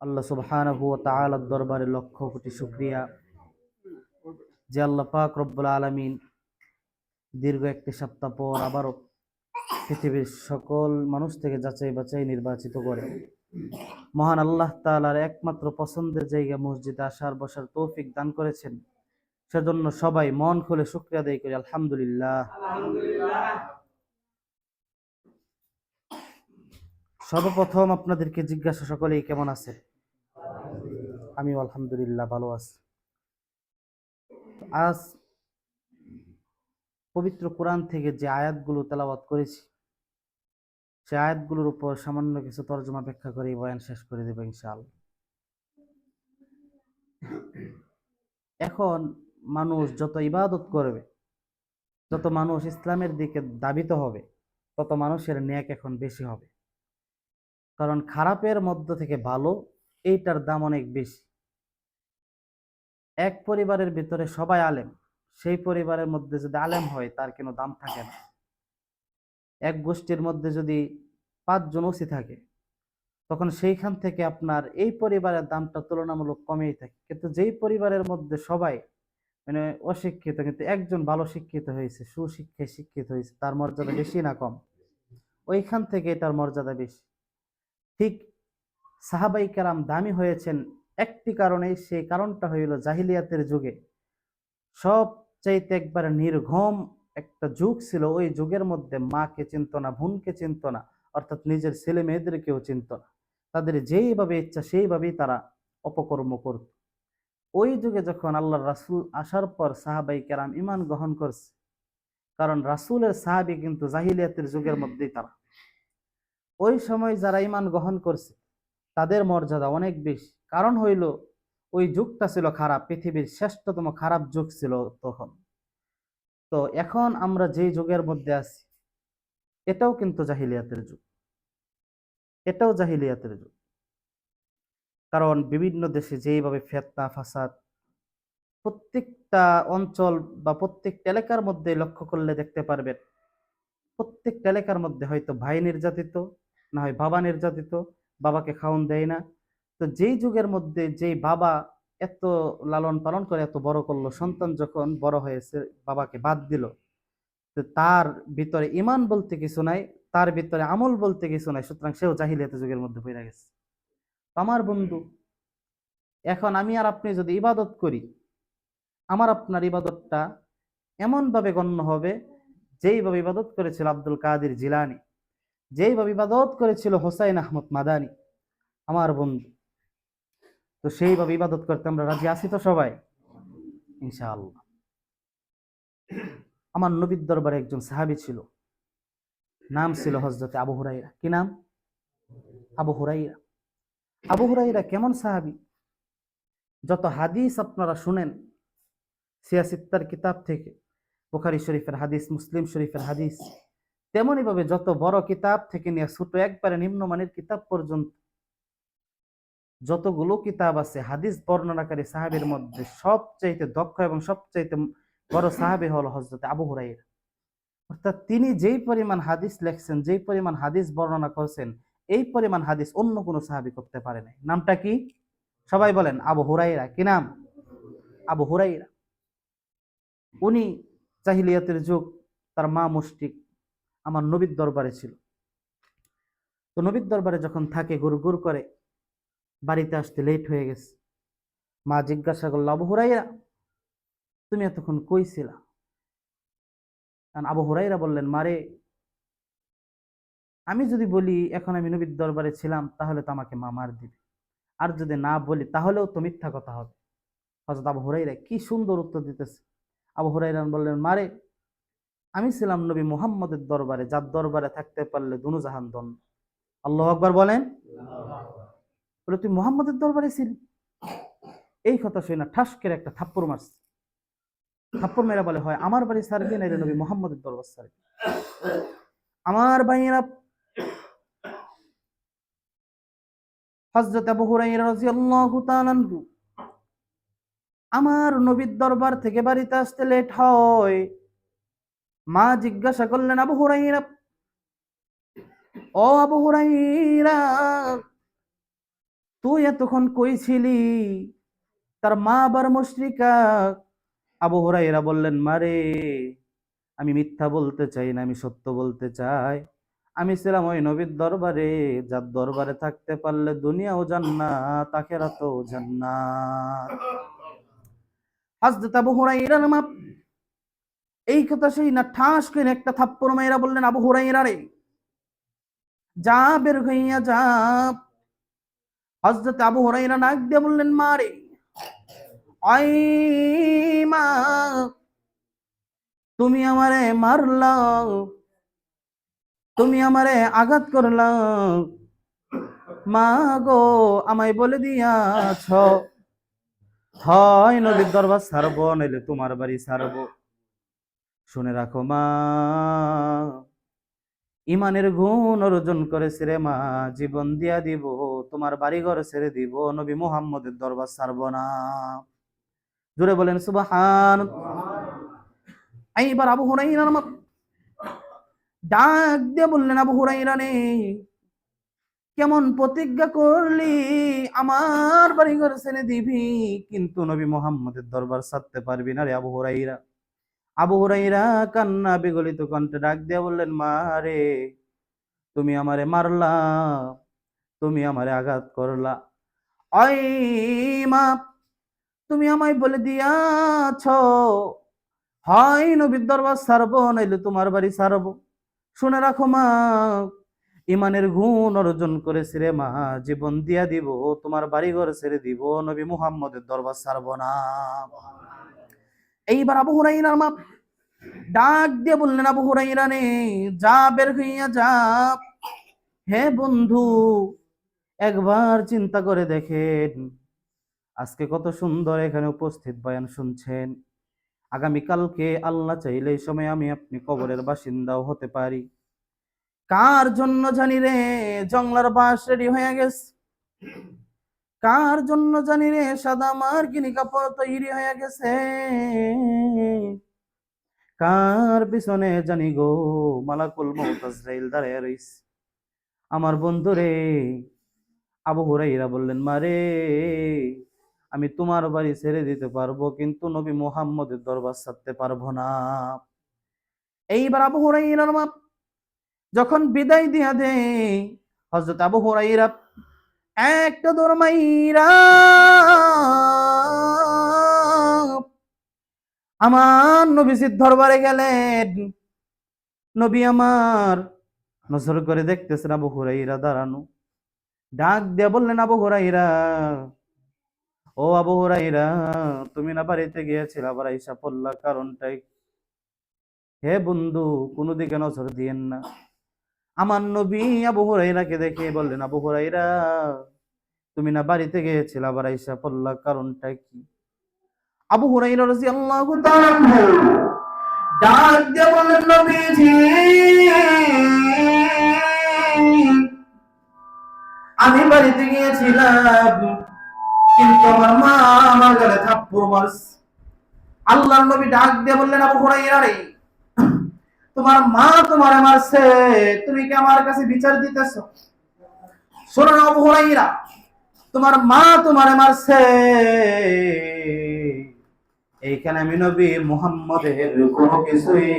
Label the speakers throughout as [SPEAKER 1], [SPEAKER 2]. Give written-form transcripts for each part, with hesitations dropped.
[SPEAKER 1] আল্লাহ সুবহানাহু ওয়া তাআলার দরবারে লক্ষ কোটি শুকরিয়া যে আল্লাহ পাক রব্বুল আলামিন দীর্ঘ একটি সপ্তাহ পর আবারও পৃথিবীর সকল মানুষ থেকে যাচাই বাছাই নির্বাচিত করে মহান আল্লাহ তাআলার একমাত্র পছন্দের জায়গা মসজিদে আসার বসার তৌফিক দান করেছেন। সেজন্য সবাই মন খুলে শুকরিয়া আদায় করি আলহামদুলিল্লাহ। সর্বপ্রথম আপনাদেরকে জিজ্ঞাসা, সকলেই কেমন আছে? আমি আলহামদুলিল্লাহ ভালো আছি। আজ পবিত্র কোরআন থেকে যে আয়াতগুলো তেলাওয়াত করেছি সে আয়াতগুলোর উপর সামান্য কিছু তর্জমা ব্যাখ্যা করে বয়ান শেষ করে দেব ইনশাআল্লাহ। এখন মানুষ যত ইবাদত করবে, যত মানুষ ইসলামের দিকে ধাবিত হবে, তত মানুষের নেক এখন বেশি হবে। কারণ খারাপের মধ্য থেকে ভালো, এইটার দাম অনেক বেশি। এক পরিবারের ভিতরে সবাই আলেম, সেই পরিবারের মধ্যে যদি আলেম হয় তার কোনো দাম থাকে না। এক গোষ্ঠীর মধ্যে যদি 5 জন ওসি থাকে, তখন সেইখান থেকে আপনার এই পরিবারের দামটা তুলনামূলক কমেই থাকে। কিন্তু যেই পরিবারের মধ্যে সবাই মানে অশিক্ষিত, কিন্তু একজন ভালো শিক্ষিত হয়েছে, সুশিক্ষায় শিক্ষিত হয়েছে, তার মর্যাদা বেশি না কম? ওইখান থেকে এটার মর্যাদা বেশি। ঠিক সাহাবাই কেরাম দামি হয়েছেন একটি কারণেই, সেই কারণটা হইল জাহিলিয়াতের যুগে সবচাইতে একবারে নির্ঘম একটা যুগ ছিল। ওই যুগের মধ্যে মাকে চিনত না, বোনকে চিনত না, অর্থাৎ নিজের ছেলে মেয়েদেরকেও চিনত না। তাদের যেইভাবে ইচ্ছা সেইভাবেই তারা অপকর্ম করত। ওই যুগে যখন আল্লাহ রাসূল আসার পর সাহাবাই কেরাম ঈমান গ্রহণ করছে, কারণ রাসূলের সাহাবী কিন্তু জাহিলিয়াতের যুগের মধ্যেই তারা। ওই সময় যারা ঈমান গ্রহণ করছে তাদের মর্যাদা অনেক বেশি। কারণ হইল ওই যুগটা ছিল খারাপ, পৃথিবীর শ্রেষ্ঠতম খারাপ যুগ ছিল তখন। তো এখন আমরা যেই যুগের মধ্যে আছি এটাও কিন্তু জাহিলিয়াতের যুগ, এটাও জাহিলিয়াতের যুগ। কারণ বিভিন্ন দেশে যেইভাবে ফিতনা ফাসাদ, প্রত্যেকটা অঞ্চল বা প্রত্যেকটা এলাকার মধ্যে লক্ষ্য করলে দেখতে পারবেন, প্রত্যেকটা এলাকার মধ্যে হয়তো ভাই নির্যাতিত, না হয় বাবা নির্যাতিত, বাবাকে খাওন দেয় না। তো যেই যুগের মধ্যে যেই বাবা এত লালন পালন করে এত বড় করলো, সন্তান যখন বড় হয়েছে বাবাকে বাদ দিল, তো তার ভিতরে ঈমান বলতে কিছু নাই, তার ভিতরে আমল বলতে কিছু নাই, সুতরাং সেও জাহিলিয়াতের যুগের মধ্যে পড়ে গেছে। আমার বন্ধু, এখন আমি আর আপনি যদি ইবাদত করি, আমার আপনার ইবাদতটা এমন ভাবে গণ্য হবে যেইভাবে ইবাদত করেছিল আব্দুল কাদের জিলানী, যেইভাবে ইবাদত করেছিল হোসাইন আহমদ মাদানী। আমার বন্ধু, তো সেইভাবে ইবাদত করতে আমরা রাজি আছি তো সবাই? ইনশাআল্লাহ। আমার নবীর দরবারে একজন সাহাবী ছিল, নাম ছিল হযরতে আবু হুরায়রা। কি নাম? আবু হুরায়রা। আবু হুরায়রা কেমন সাহাবী? যত হাদিস আপনারা শুনেন সিয়াসিত্তার কিতাব থেকে, বুখারী শরীফের হাদিস, মুসলিম শরীফের হাদিস, তেমনি ভাবে যত বড় কিতাব থেকে নিয়ে ছোট একবারে নিম্নমানের কিতাব পর্যন্ত যতগুলো কিতাব আছে, হাদিস বর্ণনাকারী সাহাবীর মধ্যে সবচাইতে দক্ষ এবং সবচাইতে বড় সাহাবী হলো হযরত আবু হুরায়রা। অর্থাৎ তিনি যেই পরিমাণ হাদিস লেখছেন, যেই পরিমাণ হাদিস বর্ণনা করছেন, এই পরিমাণ হাদিস অন্য কোনো সাহাবী করতে পারে নাই। নামটা কি? সবাই বলেন। আবু হুরায়রা। কি নাম? আবু হুরায়রা। উনি জাহিলিয়াতের যুগ, তার মা মুশরিক, আমার নবীর দরবারে ছিল। তো নবীর দরবারে যখন থাকে, গুড় গুড় করে, বাড়িতে আসতে লেট হয়ে গেছে। মা জিজ্ঞাসা করলো, আবু হুরায়রা তুমি এতক্ষণ কই ছিলা? কারণ আবু হুরায়রা বললেন, মারে আমি যদি বলি এখন আমি নবীর দরবারে ছিলাম তাহলে তো আমাকে মা মার দিবে, আর যদি না বলি তাহলেও তো মিথ্যা কথা হবে। হযরত আবু হুরায়রা কি সুন্দর উত্তর দিতেছে। আবু হুরায়রা বললেন, মারে আমি ছিলাম নবী মুহাম্মদের দরবারে, যার দরবারে থাকতে পারলে দুনো জাহান ধন্য। আল্লাহু আকবার বলেন। বলে তুই মুহাম্মদের দরবারে ছিলি? এই কথা শুনে ঠাস করে একটা থাপ্পড় মারছে। থাপ্পড় মেরা বলে, হয় আমার বাড়ি সারবি না নবী মুহাম্মদের দরবার সারবি? আমার ভাইয়েরা, হযরত আবু হুরায়রা রাদিয়াল্লাহু তাআলা আনহু আমার নবীর দরবার থেকে বাড়িতে আসতে লেট হয়। মা জিজ্ঞাসা করলেন, আবু হুরায়রা, ও আবু হুরায়রা তুই এতক্ষণ কই ছিলি? তার মা আবার মুশরিকা। আবু হুরায়রা বললেন, মারে, আমি মিথ্যা বলতে চাই না, আমি সত্য বলতে চাই। আমি ছিলাম ওই নবীর দরবারে, যার দরবারে থাকতে পারলে দুনিয়াও জান্নাত, আখিরাতও জান্নাত। হযরত আবু হুরায়রার মা এই কথা শুই না ঠাস করে একটা থাপ্পড় মাইরা বললেন, আবু হুরায়রা রে, যা, বের হইয়া যা। হযরত আবু হুরায়রা নাক দিয়ে বললেন, মা রে, আই মা, তুমি আমারে মারলা, তুমি আমারে আঘাত করলা। মা গো, আমায় বলে দিয়াছ, হয় নবীর দরবার ছাড়বো, নইলে তোমার বাড়ি ছাড়বো। শুনে রাখো মা, ইমানের গুণ অর্জন করেছে রে মা, জীবন দিয়া দিব, তোমার বাড়ি ঘর ছেড়ে দিব, নবী মুহাম্মদের দরবার ছাড়বো না। জোরে বলেন সুবহান। এইবার আবু হুরায়রা ডাক দিয়ে বললেন, আবু হুরায়রা রে, কেমন প্রতিজ্ঞা করলি আমার বাড়ি ঘর ছেড়ে দিবি, কিন্তু নবী মুহাম্মদের দরবার ছাড়তে পারবি না রে আবু হুরায়রা। আবু হুরায়রা কান্না বিগলিত কণ্ঠে ডাক দিয়ে বললেন, মা রে, তুমি আমারে মারলা, তুমি আমারে আঘাত করলা। ওই মা, তুমি আমায় বলে দিয়াছ, হয় নবীর দরবার ছাড়বো, নাইলে তোমার বাড়ি ছাড়বো। শুনে রাখো মা, ইমানের গুণ অর্জন করেছি রে মা, জীবন দিয়া দিব, তোমার বাড়ি ঘর ছেড়ে দিব, নবী মুহাম্মদের দরবার ছাড়বো না। এইবার আবু হুরায়রার মা ডাক দিয়ে বললেন, আবু হুরায়রা নে, যা, বের হইয়া যা। হে বন্ধু, একবার চিন্তা করে দেখেন, আজকে কত সুন্দর এখানে উপস্থিত বয়ান শুনছেন। আগামীকালকে আল্লাহ চাইলে এই সময় আমি আপনি কবরের বাসিন্দাও হতে পারি। কার জন্য জানি রে জংলার বাস রেডি হয়ে গেছে, কার জন্য জানি রে সাদা মার্কিনী কাপড় তৈরি হয়ে গেছে, কার পিছনে জানি গো মালাকুল মউত আজরাইল দাঁড়ায় রইছে। আমার বন্ধু রে, আবু হুরায়রা বললেন, মারে, আমি তোমার বাড়ি ছেড়ে দিতে পারবো, কিন্তু নবী মুহাম্মদের দরবার ছাড়তে পারবো না। এইবার আবু হুরায়রার মা যখন বিদায় দিয়া দেয়, হযরত আবু হুরায়রা একটা দৌড় মাইরা আমার নবীজির দরবারে গেলেন। নবী আমার নজর করে দেখতেছেন আবু হুরায়রা দাঁড়ানো। ডাক দিয়ে বললেন, আবু হুরায়রা, ও আবু হুরায়রা, তুমি না বাড়িতে গিয়েছিলে, আবার আইসা পড়লা, কারণটাই? হে বন্ধু, কোনো দিকে নজর দিয়েন না। আমার নবী আবু হুরায়রাকে দেখে বললেন, আবু হুরায়রা, তুমি না বাড়িতে গিয়েছিলে, আবার আইসা পড়লা, কারণটা কি? আবু হুরায়রা রাদিয়াল্লাহু তাআলা ডাক দিয়ে বললেন, নবীজি, আমি বাড়িতে গিয়েছিলাম, কিন্তু আমার মা আমার গালে থাপ্পড় মারছে। আল্লাহর নবী ডাক দিয়ে বললেন, আবু হুরায়রা রে, তোমার মা তোমারে মারছে, তুমি কি আমার কাছে বিচার দিতেছো? শোনো আবু হুরায়রা, তোমার মা তোমারে মারছে, এইখানে আমি নবী মুহাম্মদের কোনো কিছুই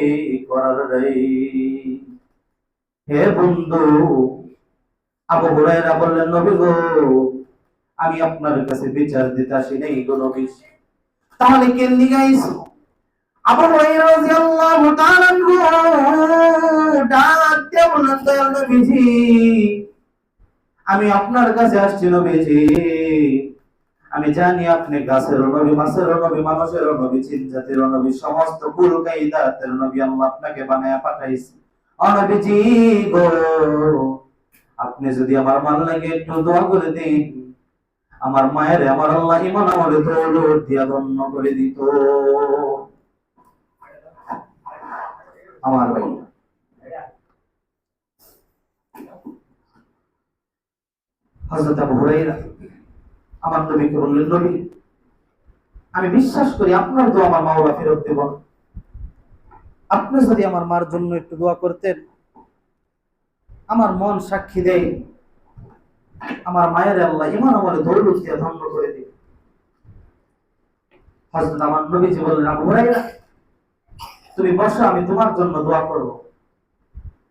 [SPEAKER 1] করার নাই। হে বন্ধু, আবু হুরায়রা বললেন, নবী গো, আমি আপনার কাছে বিচার দিতে আসি নাই গো নবী। তাহলে কেন নিগাইছো? আবু হুরায়রা রাদিয়াল্লাহু তাআলা আনহু ডাক দিয়ে বললেন, দয়াল নবীজি, আমি আপনার কাছে আসছি নবীজি, আমি জানি আপনি গাছের নবী, মাছের নবী, মানুষের নবী, জিন জাতির নবী, সমস্ত কুল কায়দাতের নবী আল্লাহ আপনাকে বানায়া পাঠাইছে। ও নবীজি গো, আপনি যদি আমার মান লাগে একটু দোয়া করে দিন, আমার মায়ের আমার আল্লাহ ইমান আমলে দৌলত দিয়া ধন্য করে দিত। আমার ভাই, হযরত আবু হুরায়রা আমার নবীকে বললেন, নবী, আমি বিশ্বাস করি আপনার দোয়া আমার মাওলা ফেরত দেব। আপনি যদি আমার মার জন্য একটু দোয়া করতেন, আমার মন সাক্ষী দেয় আমার মায়ের আল্লাহ ইমান আমলে দৌলত দিয়ে ধন্য করে দিবে। হযরত আমার নবীজি বললেন, আবু হুরায়রা তুমি বসো, আমি তোমার জন্য দোয়া করব।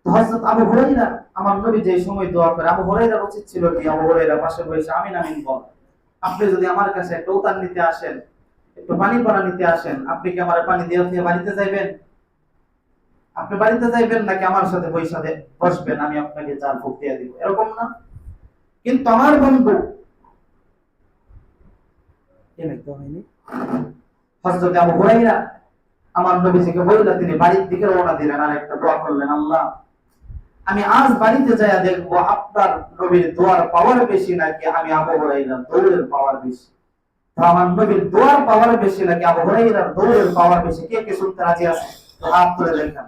[SPEAKER 1] তো হযরত আবু হুরায়রা, আমার নবী যে সময় দোয়া করে, আবু হুরায়রার উচিত ছিল কি আবু হুরায়রা পাশে বসে আমিন আমিন বল। আপনি যদি আমার কাছে একটা উতার নিতে আসেন, একটু পানি পড়া নিতে আসেন, আপনি কি আমার পানি দিয়ে বাড়িতে যাইবেন? আপনি বাড়িতে যাইবেন নাকি আমার সাথে পয়সা বসবেন, আমি আপনাকে চার ফুক দিয়ে দিব, এরকম না? কিন্তু আমার বন্ধু হযরত আবু হুরায়রা আমার নবীজিকে বললেন, তিনি বাড়ির দিকে রওনা দিলেন আর একটা দোয়া করলেন, আল্লাহ আমি আজ বাড়িতে যাইয়া দেখবো আপনার নবীর দোয়ার পাওয়ার বেশি নাকি আমি আবু হুরায়রার দৌড়ের পাওয়ার বেশি। তো আমার নবীর দোয়ার পাওয়ার বেশি নাকি আবু হুরায়রার দৌড়ের পাওয়ার বেশি, কে কে শুনতে রাজি আছে? তো হাত তুলে দেখান।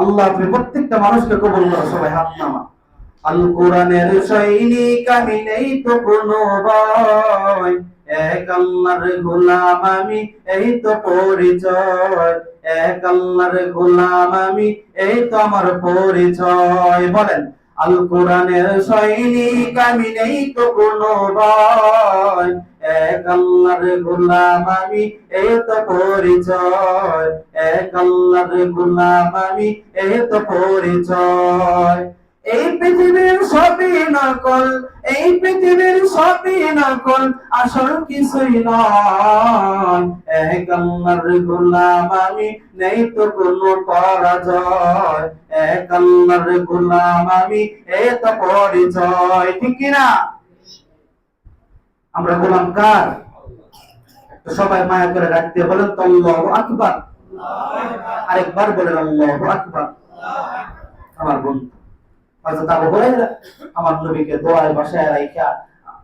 [SPEAKER 1] আল্লাহ তুমি প্রত্যেকটা মানুষকে কবুল করো, সবাই হাত নামা। আল কোরআনের সৈনিক আমি, নেই তো কোনো ভয়, এক আল্লাহর গোলাম আমি, এই তো পরিচয়, এক আল্লাহর গোলাম আমি, এই তো আমার পরিচয়। বলেন, আল কোরআনের সৈনিক আমি, নেই তো কোনো ভয়, এক আল্লাহর গোলাম আমি, এই তো পরিচয়, এক আল্লাহর গোলাম আমি, এই তো পরিচয়। এই পৃথিবীর সবই নকল, এই পৃথিবীর সবই নকল, আসল কিছুই নয়, এক আল্লাহর গোলাম আমি, নেই তো কোনো পরাজয়, এক আল্লাহর গোলাম আমি, এই তো পরিচয়। ঠিক কিনা? আমরা গোলাম কার? তো সবাই মায়া করে ডাকতে বলেন তো আল্লাহু আকবার। আরেকবার বলেন আল্লাহু আকবার। আমার বন্ধু হযরত আবু হুরায়রা আমার নবীকে দোয়ায় বসায় রাখা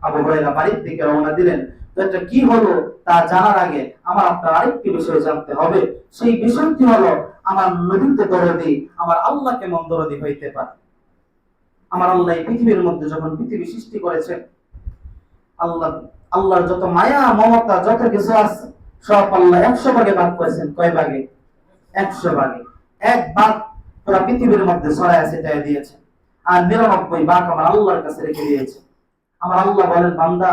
[SPEAKER 1] আবু হুরায়রা বাড়ির দিকে রওনা দিলেন। তো এটা কি হলো তা জানার আগে আমার আপনার আরেকটি বিষয় জানতে হবে। সেই বিষয়টি হলো, আমার নবীতে দরদি আমার আল্লাহ কেমন দরদি হইতে পারে। আমার আল্লাহ এই পৃথিবীর মধ্যে যখন পৃথিবী সৃষ্টি করেছেন, আল্লাহ আল্লাহর যত মায়া মমতা যত কিছু আছে সব আল্লাহ 100 ভাগে ভাগ করেছেন। কয় ভাগে? 100 ভাগে। এক ভাগ পুরো পৃথিবীর মধ্যে ছড়ায় ছিটায় দিয়েছেন, আর 99 ভাগ আমার আল্লাহর কাছে রেখে দিয়েছে। আমার আল্লাহ বলেন, বান্দা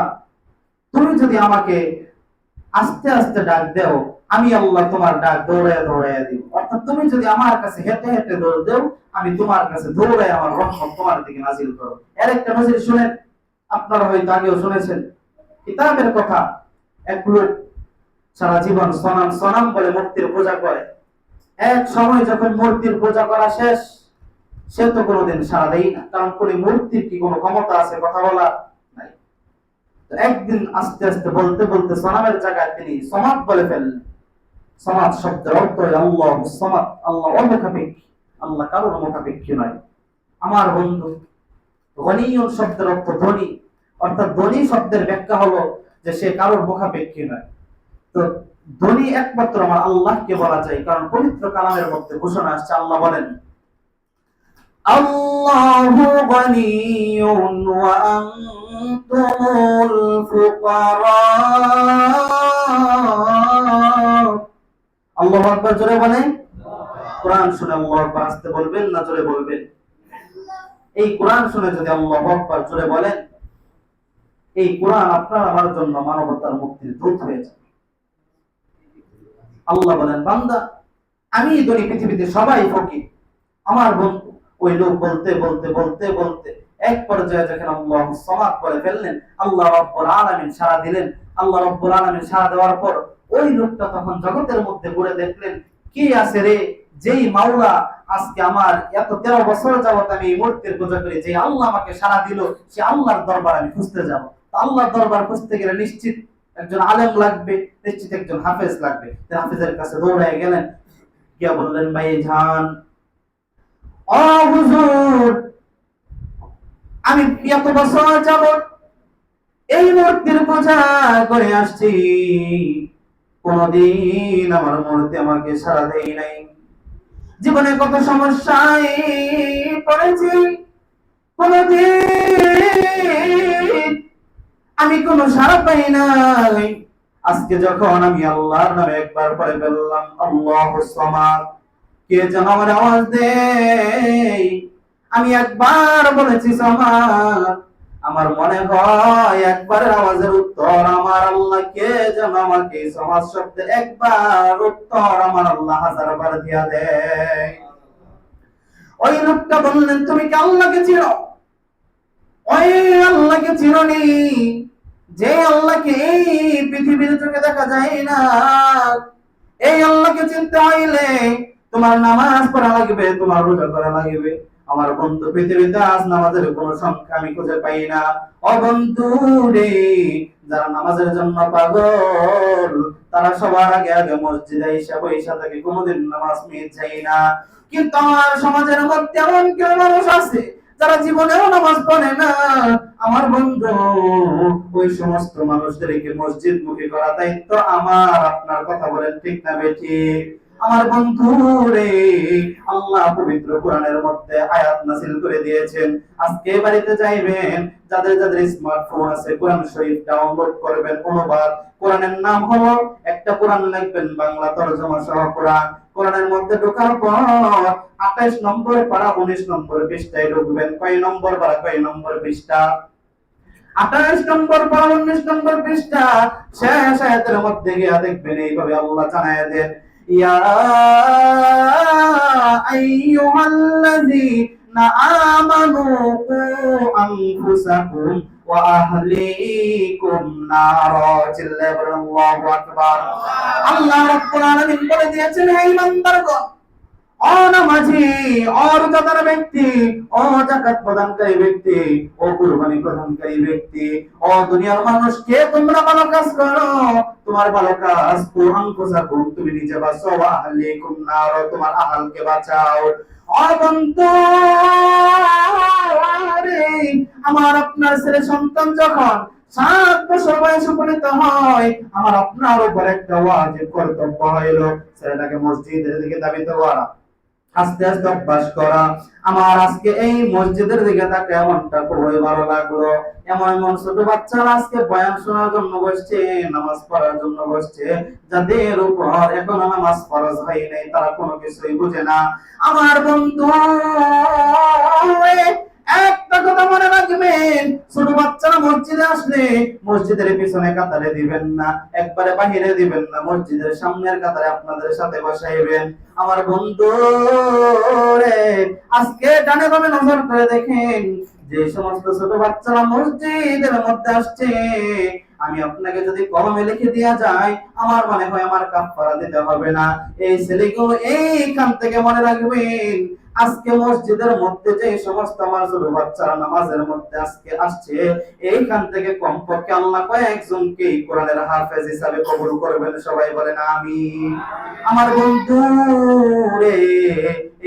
[SPEAKER 1] তুমি যদি আমাকে আস্তে আস্তে ডাক দাও, আমি আল্লাহ তোমার ডাক দৌড়ায় দৌড়ায় দিব। অর্থাৎ তুমি যদি আমার কাছে হেঁটে হেঁটে দৌড় দাও, আমি তোমার কাছে দৌড়ায় আমার রহমত তোমার দিকে নাজিল করব। এর একটা নজির শুনেন, আপনারা হয়তো আগেও শুনেছেন কিতাবের কথা। এক লোক সারা জীবন সনাম সনাম বলে মূর্তির পূজা করে। এক সময় যখন মূর্তির পূজা করা শেষ, সে তো কোনোদিন সাড়া দেয় না, কারণ কোন মূর্তির কি কোনো ক্ষমতা আছে কথা বলা? নাই। তো একদিন আস্তে আস্তে বলতে বলতে সনামের জায়গায় তিনি সমাদ বলে ফেললেন। সমাদ শব্দের অর্থ আল্লাহ সমাদ, আল্লাহ অমুখাপেক্ষী, আল্লাহ কারোর মুখাপেক্ষী নয়। আমার বন্ধু, গনিয়ুন শব্দের অর্থ ধনী, অর্থাৎ ধনী শব্দের ব্যাখ্যা হলো যে সে কারোর মুখাপেক্ষী নয়। তো ধনী একমাত্র আমার আল্লাহকে বলা যায়, কারণ পবিত্র কালামের মধ্যে ঘোষণা আসছে, আল্লাহ বলেন, আল্লাহু গনিয়ুন ওয়া আনতুমুল ফুকারা। আল্লাহু আকবার জোরে বলেন। কোরআন শুনে আল্লাহু আকবার আসতে বলবেন না জোরে বলবেন? এই কোরআন শুনে যদি আল্লাহু আকবার জোরে বলেন, এই কোরআন আপনার আমার জন্য মানবতার মুক্তির দূত হয়েছে। আল্লাহ বলেন, বান্দা আমি ধনী, পৃথিবীতে সবাই ফকির। আমার বন্ধু ওই লোক বলতে বলতে বলতে বলতে এক পর্যায়ে যখন আল্লাহ সামাদ বলে ফেললেন, আল্লাহ রাব্বুল আলামিন সাড়া দিলেন। আল্লাহ রাব্বুল আলামিন সাড়া দেওয়ার পর ওই লোকটা তখন জগতের মধ্যে ঘুরে দেখলেন, কি আছে রে, যেই মাওলা আজকে আমার এত 13 বছর যাবত আমি এই মূর্তির পূজা করি, যে আল্লাহ আমাকে সাড়া দিল, সে আল্লাহর দরবার আমি খুঁজতে যাব। আল্লাহর দরবার খুঁজতে গেলে নিশ্চিত একজন আলেম লাগবে, নিশ্চিত একজন হাফেজ লাগবে। হাফেজের কাছে দৌড়ায় গেলেন, গিয়া বললেন, ভাই জান, ও হুজুর, আমি এত বছর যাবত এই মূর্তির পূজা করে আসছি, কোনদিন আমার মূর্তি আমাকে সাড়া দেয় নাই। জীবনে কত সমস্যায় পড়েছি, কোনদিন আমি কোনো সাড়া পাই নাই। আজকে যখন আমি আল্লাহর নামে একবার পড়ে ফেললাম, আল্লাহুস সামাদ, কে যেন আমার আওয়াজ দেয়, আমি একবার বলেছি সামাদ,
[SPEAKER 2] আমার মনে হয় একবার আওয়াজের উত্তর আমার আল্লাহকে যেন আমাকে সমাজ শব্দের একবার উত্তর আমার আল্লাহ 1000 বার দিয়া দেয়। ওই লোকটা বললেন, তুমি কি আল্লাহকে চিনো? ওই আল্লাহকে চিনোনি যে আল্লাহকে এই পৃথিবীর চোখে দেখা যায় না? এই আল্লাহকে চিনতে হইলে তোমার নামাজ পড়া লাগবে, তোমার রোজা করা লাগবে। আমার বন্ধু, পৃথিবীতে আজ নামাজের কোন সংখ্যা আমি খুঁজে পাই না। ও বন্ধু রে, যারা নামাজের জন্য পাগল তারা সবার আগে আগে মসজিদে এসে পয়সা থাকে, কোনোদিন নামাজ মিস যায় না। কিন্তু আমার সমাজের মধ্যে এমন কেউ মানুষ আছে যারা জীবনেও নামাজ পড়ে না। আমার বন্ধু, ওই সমস্ত মানুষদেরকে মসজিদ মুখী করা দায়িত্ব আমার আপনার। কথা বলেন ঠিক না বেঠিক? আমার বন্ধু রে, আল্লাহ পবিত্র কোরআনের মধ্যে আয়াত নাযিল করে দিয়েছেন। আজকে বাড়িতে যাইবেন, যাদের যাদের স্মার্টফোন আছে কোরআন শরীফ ডাউনলোড করবেন, অনুবাদ কোরআনের নাম হলো, একটা কোরআন লিখবেন বাংলা তরজমা সহ কোরআন। কোরআনের মধ্যে ঢোকার পর 28 নম্বর পারা 19 নম্বর পৃষ্ঠায় ঢুকবেন। কয় নম্বর পারা কয় নম্বর পৃষ্ঠা? 28 নম্বর পারা 19 নম্বর পৃষ্ঠা। শেষ আয়াতের মধ্যে গিয়া দেখবেন এইভাবে আল্লাহ জানায় দেন, ইয়া আইয়ুহাল্লাযীনা আমানু কু আনফুসাকুম ওয়া আহলিকুম নারা। চিল্লায়ে বলেন আল্লাহু আকবার। আল্লাহ রাব্বুল আলামিন বলে দিয়েছেন, হে ঈমানদারগণ, অনামাজি, অরোজাদার ব্যক্তি, যাকাত প্রদানকারী ব্যক্তি, কুরবানি প্রদানকারী ব্যক্তি, দুনিয়ার মানুষকে তোমরা ভালো কাজ করো। তোমার ভালো কাজ আনফুসাকুম, তুমি নিজে বাঁচো, ওয়া আহলিকুম নার, তোমার আহলকে বাঁচাও। বন্ধু রে, আমার আপনার ছেলে সন্তান যখন 7 বছর বয়স উপনীত হয়, আমার আপনার উপর একটা ওয়াজিব কর্তব্য হইল ছেলেটাকে মসজিদের দিকে ধাবিত করা, আস্তে আস্তে অভ্যাস করা। আমার আজকে এই মসজিদের দিকে তাকে এমনটা খুবই ভালো লাগলো। এমন এমন ছোট বাচ্চারা আজকে বয়ান শোনার জন্য বসছে, নামাজ পড়ার জন্য বসছে, যাদের উপর এখনো নামাজ ফরজ হয় নাই, তারা কোনো কিছুই বুঝে না। আমার বন্ধু, একটা কথা মনে রাখবেন, ছোট বাচ্চারা মসজিদে আসলে মসজিদের পিছনে কাতারে দিবেন না, একবারে বাহিরে দিবেন না, মসজিদের সামনের কাতারে আপনাদের সাথে বসাইবেন। আমার বন্ধু রে, আজকে ডানে বামে নজর করে দেখেন, যে সমস্ত ছোট বাচ্চারা মসজিদের মধ্যে আসছে, আমি আপনাকে যদি কলমে লিখে দেয়া যায়, আমার মনে হয় আমার কাফারা দিতে হবে না। এই ছেলেগুলো এইখান থেকে মনে রাখবেন, আজকে মসজিদের মধ্যে যে সমস্ত আমার ছোট বাচ্চারা নামাজের মধ্যে আজকে আসছে, এইখান থেকে কমপক্ষে আল্লাহ কয়েকজনকে কোরআনের হাফেজ হিসাবে কবুল করবেন। সবাই বলেন আমিন। আমার বন্ধু রে,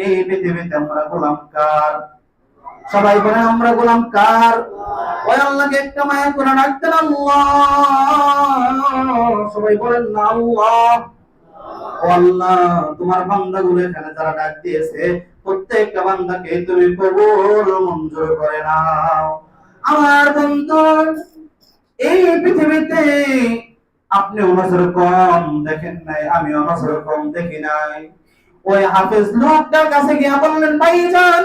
[SPEAKER 2] এই পৃথিবীতে আমরা গোলাম কার? সবাই বলেন আমরা গোলাম কার? ওই আল্লাহকে একটা মায়া করে রাখতেন আল্লাহ। সবাই বলেন না আল্লাহ। ও আল্লাহ, তোমার বান্দাগুলো এখানে যারা ডাক দিয়েছে, প্রত্যেকটা বান্দাকে তুমি কবুল মঞ্জুর করে নাও। আমার বন্ধু, এই পৃথিবীতে আপনি অনসর কম দেখেন নাই, আমি অনসর কম দেখি নাই। ওই হাফেজ লোকটার কাছে গিয়া বললেন, ভাইজান,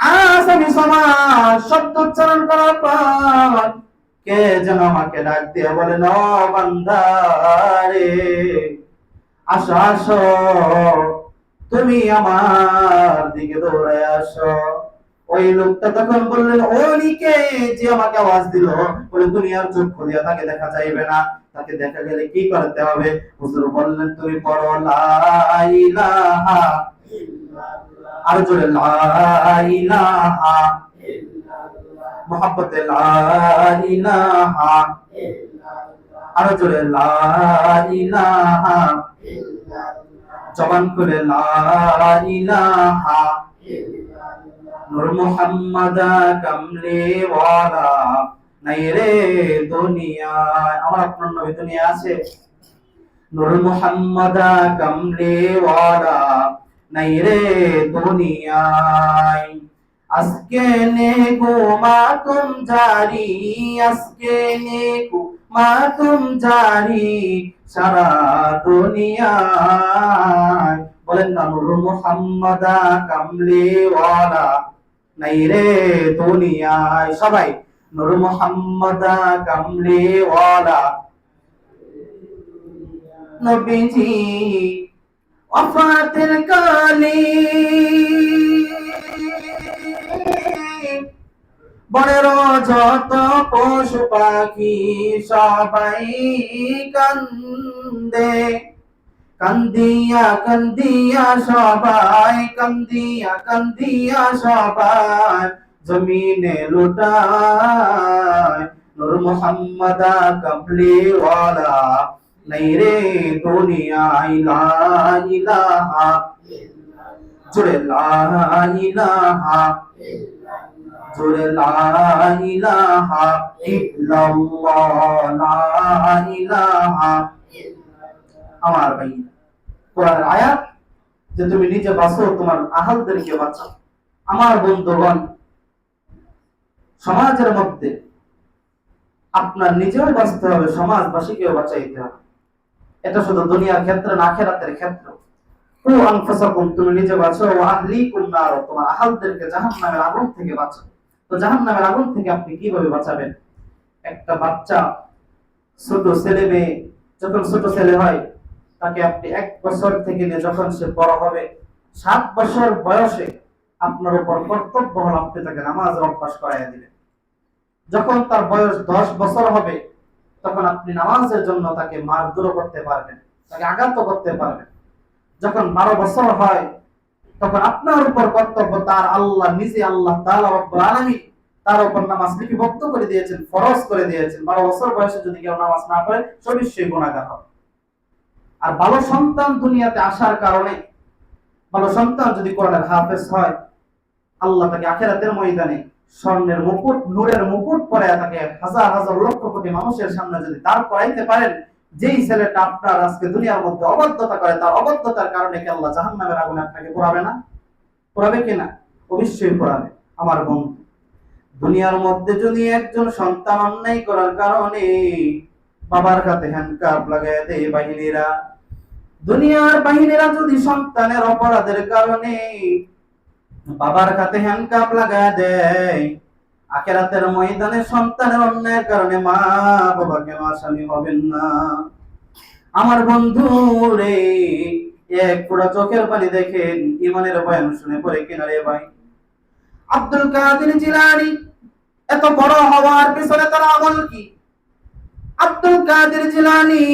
[SPEAKER 2] আজ আমি সমাজ শব্দ উচ্চারণ করার পর কে যেন আমাকে ডাক দিয়ে বলেন, ও বান্দারে, আসো আসো, তুমি আমার দিকে দৌড়ে আসো। ওই লোকটা তখন বললেন, ওলিকে যে আমাকে আওয়াজ দিল, বলে দুনিয়ার চক্ষু দিয়ে তাকে দেখা যাইবে না, তাকে দেখা গেলে কি করতে হবে? হুজুর বললেন, তুমি পড়ো লা ইলাহা ইল্লাল্লাহ। আর জোরে লা ইলাহা ইল্লাল্লাহ, মুহাব্বতে লা ইলাহা ইল্লাল্লাহ। আর জোরে লা ইলাহা ইল্লাল্লাহ, জবান খুলে লা ইলাহা ইল্লাল্লাহ। নূর মুহাম্মদ কামলি ওয়ালা নাই রে দুনিয়ায়। আমার আপনার নবী দুনিয়া আছে? নূর মুহাম্মদ কামলি ওয়ালা নাই রে দুনিয়ায়। আজকে নেকু মাতুম জারি, আজকে নেকু মাতুম জারি সারা দুনিয়ায়। বলেন না, নূর মুহাম্মদ কামলি ওয়ালা নাই রে দুনিয়ায়। সবাই নূর মুহাম্মদ কামলিওয়ালা নবীজি ওয়াফাতের কালে বনের যত পশু পাখি সবাই কান্দে, কান্দিয়া কান্দিয়া সবাই, কান্দিয়া কান্দিয়া সবাই জমিনে লুটায়। নূর মুহাম্মদ কামলিওয়ালা নাই রে দুনিয়ায় লা ইলাহা, জোরে লা ইলাহা, জোরে লা ইলাহা ইল্লাল্লাহ, লা ইলাহা। আমার ভাই, কোরআনের আয়াত যে তুমি নিজে বাঁচো, তোমার আহালদেরকে বাঁচাও। আমার বন্ধুগণ, সমাজের মধ্যে আপনার নিজেও বাঁচতে হবে, সমাজবাসীকেও বাঁচাইতে হবে। এটা শুধু দুনিয়ার ক্ষেত্রে না, আখিরাতের ক্ষেত্রে। কু আনফুসাকুম, তুমি নিজে বাঁচো, ওয়া আহলিকুম নার, তোমার আহালদেরকে জাহান্নামের আগুন থেকে বাঁচাও। তো জাহান্নামের আগুন থেকে আপনি কিভাবে বাঁচাবেন? একটা বাচ্চা, ছোট ছেলে মেয়ে, যখন ছোট ছেলে হয় তাকে আপনি 1 বছর থেকে নিয়ে যখন সে বড় হবে 7 বছর বয়সে আপনার উপর কর্তব্য হলো আপনি তাকে নামাজের অভ্যাস করাইয়া দিবেন। যখন তার বয়স 10 বছর হবে তখন আপনি নামাজের জন্য তাকে মারধর করতে পারবেন, তাকে আঘাত করতে পারবেন। যখন 12 বছর হয় তখন আপনার উপর কর্তব্য, তার আল্লাহ নিজে, আল্লাহ তাআলা রব্বুল আলামিন তার উপর নামাজ লিপিবদ্ধ করে দিয়েছেন, ফরজ করে দিয়েছেন। 12 বছর বয়সে যদি কেউ নামাজ না পড়ে সে অবশ্যই গুনাহগার হবে। আর ভালো সন্তান দুনিয়াতে আসার কারণে, ভালো সন্তান যদি কোরআনের হাফেজ হয়, আল্লাহ তাকে আখিরাতের ময়দানে স্বর্ণের মুকুট, নূরের মুকুট পরে তাকে হাজার হাজার লক্ষ কোটি মানুষের সামনে যদি দাঁড় করাইতে পারেন, যেই ছেলেটা আপনার আজকে দুনিয়ার মধ্যে অবাধ্যতা করে, তার অবাধ্যতার কারণে কি আল্লাহ জাহান্নামের আগুনে আপনাকে পোড়াবে না? পোড়াবে কিনা? অবশ্যই পোড়াবে। আমার বন্ধু, দুনিয়ার মধ্যে যদি একজন সন্তান অন্যায় করার কারণে বাবার কাছে হ্যান্ডকাপ লাগাই দেয় বাহিনীরা, দুনিয়ার বাহিনীরা যদি সন্তানের অপরাধের কারণে বাবার কাছে হ্যান্ডকাপ লাগায় দেয়, আখিরাতের ময়দানে সন্তানের অন্যায়ের কারণে মা বাবা কেন আসামি হবেন না? আমার বন্ধু রে, এক ফোঁটা চোখের পানি দেখেন, ইমানের বয়ান শুনে পড়ে কিনা রে ভাই। আব্দুল কাদের জিলানী এত বড় হওয়ার পিছনে তার আমল কি? আব্দুল কাদের জিলানী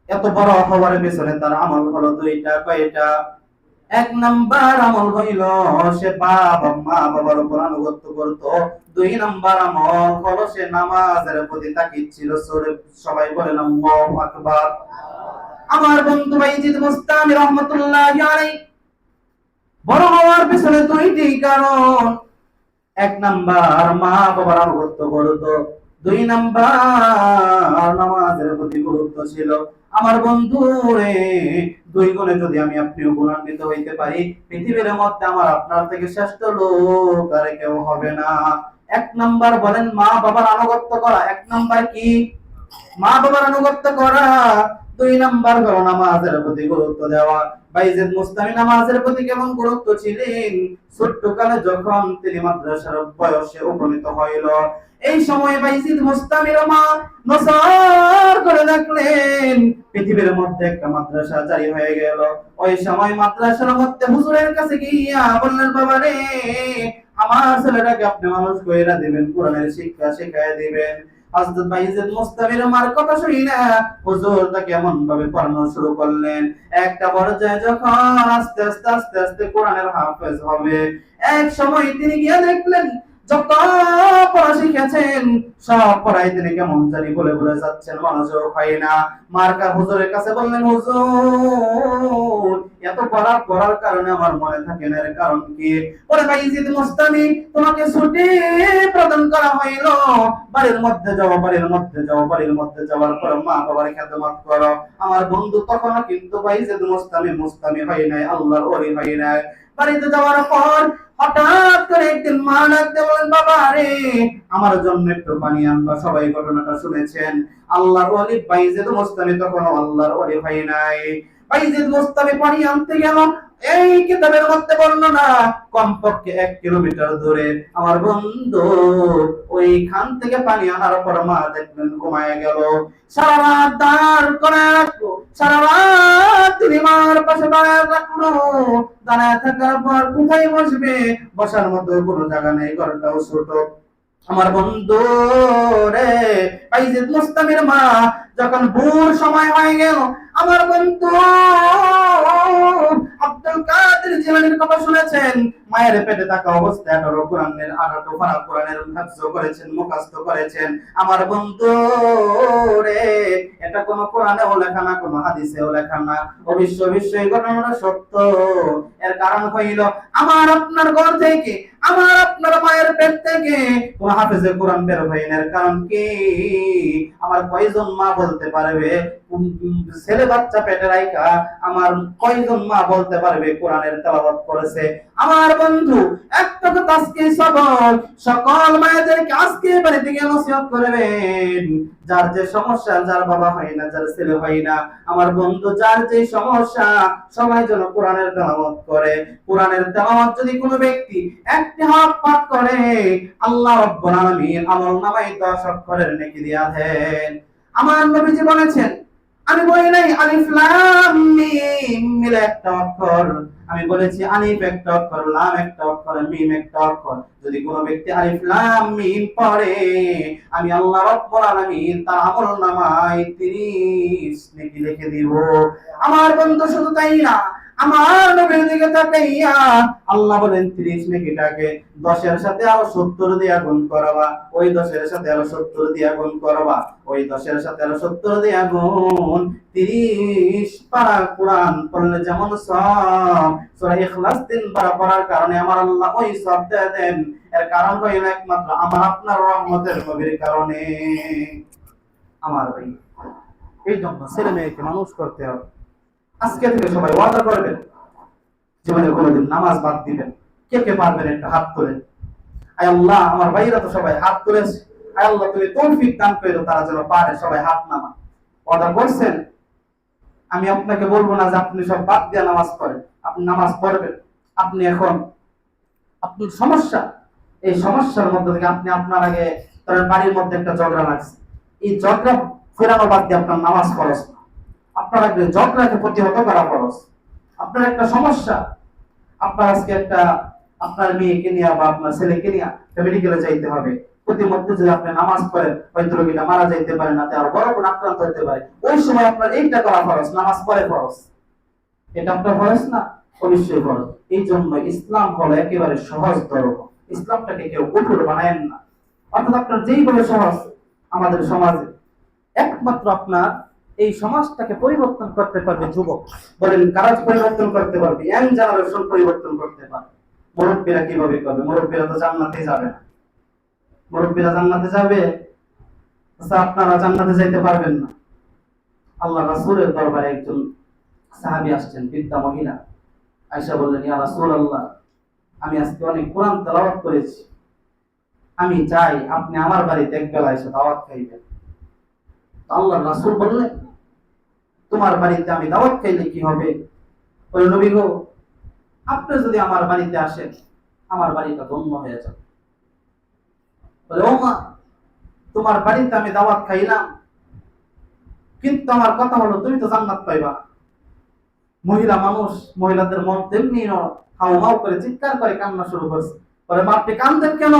[SPEAKER 2] এত বড় হওয়ার পিছনে তার আমল হলো দুইটা। কয়টা? 1 নাম্বার আমল হইল সে মা বাবার উপর আনুগত্য করত। 2 নাম্বার আমল হলো সে নামাজের প্রতি তাকিদ ছিল। সবাই বলেন আল্লাহু আকবার। আমার বন্ধু বাইজিদ মুস্তামি রহমাতুল্লাহি আলাইহি বড় হওয়ার পিছনে 2টি কারণ। 1 নাম্বার মা বাবার আনুগত্য করত, 2 নাম্বার নামাজের প্রতি গুরুত্ব ছিল। আমার বন্ধু রে, 2 গুণে যদি আমি আপনিও গুণান্বিত হইতে পারি, পৃথিবীর মধ্যে আমার আপনার থেকে শ্রেষ্ঠ লোক আর কেউ হবে না। 1 নাম্বার বলেন মা বাবার আনুগত্য করা। 1 নাম্বার কি? মা বাবার আনুগত্য করা। 2 নাম্বার হলো নামাজের প্রতি গুরুত্ব দেওয়া। বাইজিদ মুস্তামি নামাজের প্রতি কেমন গুরুত্ব ছিলেন? ছোট্টকালে যখন তিনি মাদ্রাসার বয়সে উপনীত হইল, এই সময় বাইজিদ মুস্তামির মা নসর করে দেখলেন পৃথিবীর মধ্যে একটা মাদ্রাসা জারি হয়ে গেল। ওই সময় মাদ্রাসার মধ্যে হুজুরের কাছে গিয়া বললেন, বাবা রে, আমার ছেলেটাকে আপনি মানুষ কইরা দিবেন, কোরআনের শিক্ষা শিখায় দিবেন। হযরত বাইজিদ মুস্তামির মার কথা শুনি না হুজুর তাকে এমন ভাবে পড়ানো শুরু করলেন, একটা পর্যায়ে যখন আস্তে আস্তে আস্তে আস্তে কোরআনের হাফেজ হবে, এক সময় তিনি গিয়ে দেখলেন যত পড়া শিখেছেন সব পড়াই তিনি কেমন জানি বলে বলে যাচ্ছেন, মনোযোগ হয় না। মার্কা হুজুরের কাছে বললেন, হুজুর এত পড়ার কারণে আমার মনে থাকে না, এর কারণ কি? ওরে বাইজিদ মুস্তামি, তোমাকে ছুটি প্রদান করা হইল, বাড়ির মধ্যে যাও, বাড়ির মধ্যে যাও, বাড়ির মধ্যে যাওয়ার পর মা বাবার খেদমত করো। আমার বন্ধু তখনও কিন্তু বাইজিদ মুস্তামি হয় নাই, আল্লাহর ওলি হয় নাই। বাড়িতে যাওয়ার পর হঠাৎ করে একদিন মা ডাকতে বলেন, বাবা রে, আমার জন্য একটু পানি আনবা। সবাই ঘটনাটা শুনেছেন। আল্লাহর ওলি বাইজিদ মুস্তামি তখনও আল্লাহর ওলি হয় নাই। বাইজিদ মুস্তামি পানি আনতে গেল। এই কিতাবের মধ্যে বর্ণনা কমপক্ষে 1 কিলোমিটার দূরে আমার বন্ধু ওইখান থেকে পানি আনার পর মা দেখলেন ঘুমায় গেল। সারা রাত দাঁড় করে রাখলো, সারা রাত তিনি মার পাশে দাঁড়ায় রাখলো। দাঁড়ায় থাকার পর কোথায় বসবে, বসার মতো কোনো জায়গা নেই, ঘরটাও ছোট। আমার বন্ধু রে, বাইজিদ মুস্তামির মা যখন ভোর সময় হয়ে গেল, আমার বন্ধু আব্দুল কাদের জিলানীর কথা শুনেছেন, মায়ের পেটে থাকা অবস্থায় 18 পারা কোরআনের হাফজ করেছেন, মুখস্থ করেছেন। আমার বন্ধু রে, এটা কোনো কোরআনেও লেখা না, কোনো হাদিসেও লেখা না, অবশ্যই ঘটনাটা সত্য। এর কারণ হইল আমার আপনার ঘর থেকে, আমার আপনার মায়ের পেট থেকে কোন হাফেজে কোরআন বের হয়নি। এর কারণ কি? আমার কয়জন মা বলতে পারবে ছেলে বাচ্চা পেটে রাখা আমার কয়জন মা বলতে পারবে কোরআনের তেলাওয়াত করেছে? আমার বন্ধু একটা কথা আজকে সকল মায়েদেরকে আজকে বাড়িতে গিয়ে নসিহত করবেন, যার যে সমস্যা, যার বাবা হয় না, যার ছেলে হয় না, আমার বন্ধু যার যে সমস্যা, সবাই যেন কোরআনের তেলাওয়াত করে। কোরআনের তেলাওয়াত যদি কোনো ব্যক্তি একটি হরফ পাঠ করে, আল্লাহ রাব্বুল আলামিন আমলনামায় 10 অক্ষরের নেকি দিয়া দেন। আমার নবীজি বলেছেন, আমি বলি নাই আলিফ লাম মিম মিলে একটা অক্ষর, আমি বলেছি আলিফ একটা অক্ষর, লাম একটা অক্ষর, মিম একটা অক্ষর। যদি কোনো ব্যক্তি আলিফ লাম মিম পড়ে, আমি আল্লাহ রাব্বুল আলামিন তার আমলনামায় 30 নেকি লিখে দিব। আমার বন্ধু শুধু তাই না, আমার নবীর দিকে তাকাইয়া আল্লাহ বলেন 30 নেকিটাকে 10 এর সাথে আরো 70 দিয়া গুণ করবা, ওই 10 এর সাথে আরো 70 দিয়া গুণ করবা, ওই 10 এর সাথে আরো 70 দিয়া গুণ। 30 পারা কোরআন পড়লে যেমন সওয়াব, সূরা ইখলাস 3 পারা পড়ার কারণে আমার আল্লাহ ওই সওয়াব দেন। এর কারণ হইল একমাত্র আমার আপনার রহমতের নবীর কারণে। আমার ভাই, এই জন্য ছেলে মেয়েকে মানুষ করতে হবে। আজকে থেকে সবাই ওয়াদা করবেন জীবনে কোনোদিন নামাজ বাদ দিবেন। কে কে পারবেন একটা হাত তোলেন। আয় আল্লাহ, আমার ভাইরা তো সবাই হাত তুলেছে, আয় আল্লাহ তুমি তৌফিক দান করো তারা যেন পারে। সবাই হাত নামা। ওয়াদা করছেন? আমি আপনাকে বলবো না যে আপনি সব বাদ দিয়ে নামাজ পড়েন, আপনি নামাজ পড়বেন। আপনি এখন আপনার সমস্যা, এই সমস্যার মধ্যে থেকে আপনি আপনার আগে তার বাড়ির মধ্যে একটা ঝগড়া লাগছে, এই ঝগড়া ফেরানো বাদ দিয়ে আপনার নামাজ খরচ, আপনার আগে ঝগড়াকে প্রতিহত করা খরচ। আপনার একটা সমস্যা, আপনার আজকে একটা আপনার মেয়েকে নিয়ে বা আপনার ছেলেকে নিয়ে মেডিকেলে যাইতে হবে, প্রতিমধ্যে যদি আপনি নামাজ পড়েন হয়তো রোগীটা মারা যাইতে পারে, না তার বড় কোনো আক্রান্ত হতে পারে, ওই সময় আপনার এইটা করা খরচ, নামাজ পড়ে খরচ। এটা আপনার খরচ না? অবশ্যই খরচ। এই জন্য ইসলাম হলো একেবারে সহজ ধর্ম, ইসলামটাকে কেউ কঠোর বানায়েন না। অর্থাৎ আপনার যেই বলে সহজ, আমাদের সমাজে একমাত্র আপনার এই সমাজটাকে পরিবর্তন করতে পারবে যুবক। বলেন কারা পরিবর্তন করতে পারবে? ইয়াং জেনারেশন পরিবর্তন করতে পারবে। মুরব্বীরা কিভাবে করবে? মুরব্বীরা তো জান্নাতে যাবে না। মুরব্বীরা জান্নাতে যাবে, আচ্ছা আপনারা জান্নাতে যাইতে পারবেন না। আল্লাহ রাসূলের দরবারে একজন সাহাবী আসছেন, বৃদ্ধা মহিলা। আয়েশা বললেন, ইয়া রাসূলুল্লাহ, আমি আজকে অনেক কোরআন তেলাওয়াত করেছি, আমি চাই আপনি আমার বাড়িতে এক বেলা এসে দাওয়াত খাইবেন। আল্লাহ রাসূল বললেন, তোমার বাড়িতে আমি দাওয়াত খাইলে কি হবে? বলে, নবী গো, আপনি যদি আমার বাড়িতে আসেন, আমার বাড়িটা ধন্য হয়ে যাবে। বলে, ও মা, তোমার বাড়িতে আমি দাওয়াত খাইলাম, কিন্তু আমার কথা হলো তুমি তো জান্নাত পাইবা। মহিলা মানুষ, মহিলাদের মন তেমনি হাউমাউ করে চিৎকার করে কান্না শুরু করছে। বলে, মা আপনি কান্দেন কেন?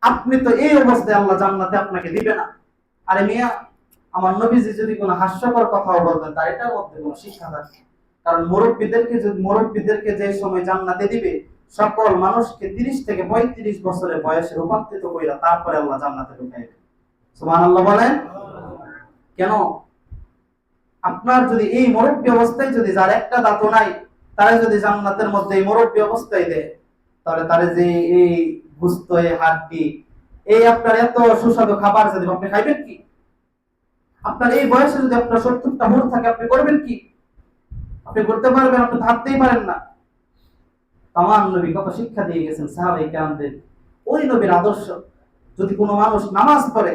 [SPEAKER 2] আপনি তো এই অবস্থায় আল্লাহ জান্নাতে আপনাকে দিবে না। আরে মিয়া, আমার নবীজি যদি কোনো হাস্যকর কথাও বলতেন তার এটার মধ্যে কোনো শিক্ষা থাকে। কারণ মুরব্বীদেরকে যে সময় জান্নাতে দিবে, সকল মানুষকে 30 থেকে 35 বছরের বয়সে রূপান্তরিত কইরা তারপরে আল্লাহ জান্নাতে ঢুকাইবে। সুবহানাল্লাহ বলেন। কেন? আপনার যদি এই মুরব্বী অবস্থায় যদি যার একটা দাঁতও নাই, তারা যদি জান্নাতের মধ্যে এই মুরব্বী অবস্থায় দেয়, তাহলে তারে যে এই গুস্ত, এই হাড্ডি, এই আপনার এত সুস্বাদু খাবার যদি আপনি খাইবেন কি? আপনার এই বয়সে যদি আপনার 70টা হুঁড় থাকে, আপনি করবেন কি? আপনি করতে পারবেন? আপনি থাকতেই পারেন না। আমার নবী কত শিক্ষা দিয়ে গেছেন সাহাবায়ে কেরামদের। ওই নবীর আদর্শ, যদি কোনো মানুষ নামাজ পড়ে,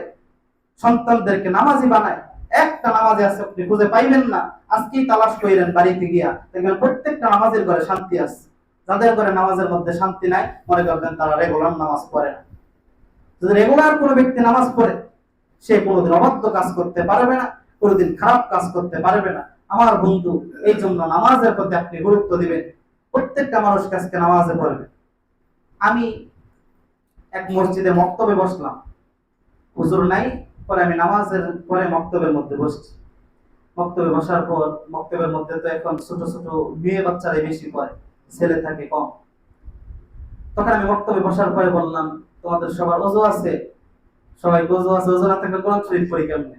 [SPEAKER 2] সন্তানদেরকে নামাজি বানায়, একটা নামাজে আছে আপনি খুঁজে পাইবেন না, আজকেই তালাশ করেন বাড়িতে গিয়া, দেখবেন প্রত্যেকটা নামাজের ঘরে শান্তি আছে। যাদের ঘরে নামাজের মধ্যে শান্তি নাই, মনে করবেন তারা রেগুলার নামাজ পড়ে না। যদি রেগুলার কোনো ব্যক্তি নামাজ পড়ে, সে কোনোদিন অবাধ্য কাজ করতে পারবে না, কোনোদিন খারাপ কাজ করতে পারবে না। আমার বন্ধু, এই জন্য নামাজের প্রতি আপনি গুরুত্ব দিবেন। প্রত্যেকটা মানুষ কাছকে নামাজে পড়বে। আমি এক মসজিদে মক্তবে বসলাম, হুজুর নাই, পরে আমি নামাজের পরে মক্তবের মধ্যে বসছি। মক্তবে বসার পর, মক্তবের মধ্যে তো এখন ছোট ছোট মেয়ে বাচ্চারাই বেশি পড়ে, ছেলে থাকে কম। তখন আমি মক্তবে বসার পরে বললাম, তোমাদের সবার ওযু আছে? সবাই ওযু আছে, ওযু না থাকলে কোরআন শরীফ পড়ি কেমনে?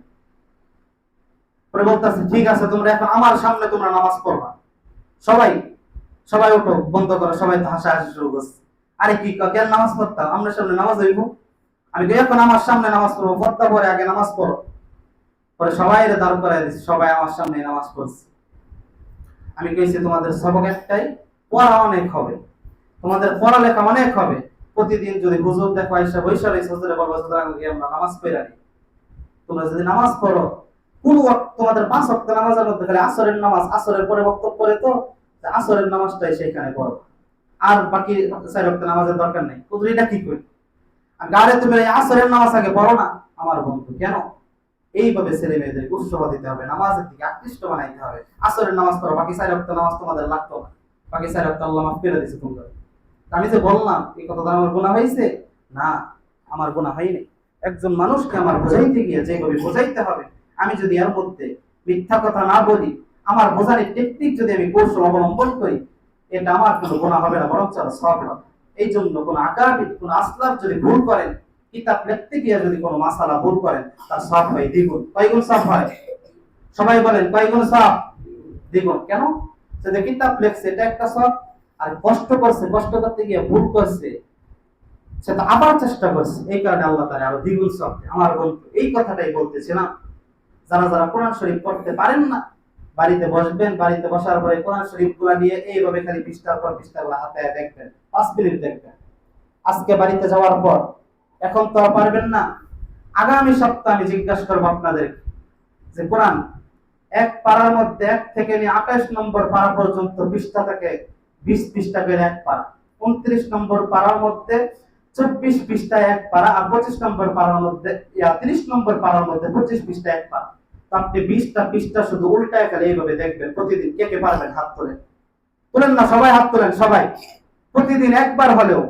[SPEAKER 2] পরে বলতেছে, ঠিক আছে, তোমরা এখন আমার সামনে তোমরা নামাজ পড়বা। সবাই সবাই ওঠো, বন্ধ করো। সবাই তো হাসাহাসি শুরু করছে। আরে কি কেন নামাজ পড়তাম? আমরা সামনে নামাজ হইব? আমি তো এখন আমার সামনে নামাজ পড়বো, পড়তা পরে আগে নামাজ পড়ো। পরে সবাই দাঁড় করাই দিচ্ছে, সবাই আমার সামনে নামাজ পড়ছে। আমি কইছি, তোমাদের সবক একটাই, পড়া অনেক হবে, তোমাদের পড়ালেখা অনেক হবে। প্রতিদিন যদি হুজুর দেখো আইসা বৈশা রয়েছে, হুজুরে বলবো আমরা নামাজ পড়ি। তোমরা যদি নামাজ পড়ো, কোন তোমাদের 5 ওয়াক্ত নামাজের মধ্যে খালি আসরের নামাজ, আসরের পরে বক্তব্য পড়ে, তো আসরের নামাজটাই সেখানে পড়ো, আর বাকি 4 ওয়াক্ত নামাজের দরকার নেই। হুজুর এটা কি করি? গাড়ে তুমি আসরের নামাজ আগে পড়ো না? আমার বন্ধু, কেন? এইভাবে ছেলে মেয়েদের উৎসাহ দিতে হবে, নামাজের দিকে আকৃষ্ট বানাইতে হবে। আসরের নামাজ পড়ো, বাকি 4 ওয়াক্ত নামাজ তোমাদের লাগতো না, বাকি 4 ওয়াক্ত আল্লাহ মাফ করে দিয়েছে তোমরা। আমি যে বললাম এই কথা আমার গুনাহ হয়েছে? না, আমার গুনাহ হয়নি। একজন মানুষকে আমার বোঝাইতে গিয়ে যেভাবে বোঝাইতে হবে, আমি যদি এর মধ্যে মিথ্যা কথা না বলি, আমার বোঝানোর টেকনিক যদি আমি কৌশল অবলম্বন করি, এটা আমার কোনো গুনাহ হবে না, বরং সওয়াব হবে। এই জন্য কোন আকাবির, কোন আসলাফ যদি ভুল করেন, কিতাব লিখতে গিয়ে যদি কোনো মাসালা ভুল করেন, তার সওয়াব হয় দ্বিগুণ। কয় গুণ সওয়াব হয়? সবাই বলেন, কয় গুণ সওয়াব? দ্বিগুণ। কেন? সে কিতাব লিখছে, এটা একটা সওয়াব, আর কষ্ট করছে, কষ্ট করতে গিয়ে ভুল করছে, সে তো আবার চেষ্টা করছে, এই কারণে আল্লাহ তাআলা আরো দ্বিগুণ সওয়াব দেয়। আমার বন্ধু, এই কথাটাই বলতেছিলাম। যারা যারা কোরআন শরীফ পড়তে পারেন না, বাড়িতে বসবেন, বাড়িতে বসার পরে কোরআন শরীফ গুলা নিয়ে এইভাবে খালি পৃষ্ঠার পর পৃষ্ঠা গুলা হাতে দেখবেন, 5 মিনিট দেখবেন। আজকে বাড়িতে যাওয়ার পর, এখন তো আর পারবেন না, আগামী সপ্তাহে আমি জিজ্ঞাসা করবো আপনাদের যে কোরআন এক পারার মধ্যে 1 থেকে নিয়ে 28 নম্বর পারা পর্যন্ত পৃষ্ঠা থেকে 20 পৃষ্ঠা করে এক পারা, 29 নম্বর পারার মধ্যে 24 পৃষ্ঠায় এক পারা, আর 25 নম্বর পারার মধ্যে 30 নম্বর পারার মধ্যে 25 পৃষ্ঠায় এক পারা। তো আপনি 20টা পৃষ্ঠা শুধু উল্টায় খালি এইভাবে দেখবেন প্রতিদিন। কে কে পারবেন হাত তোলেন? তোলেন না, সবাই হাত তোলেন। সবাই প্রতিদিন একবার হলেও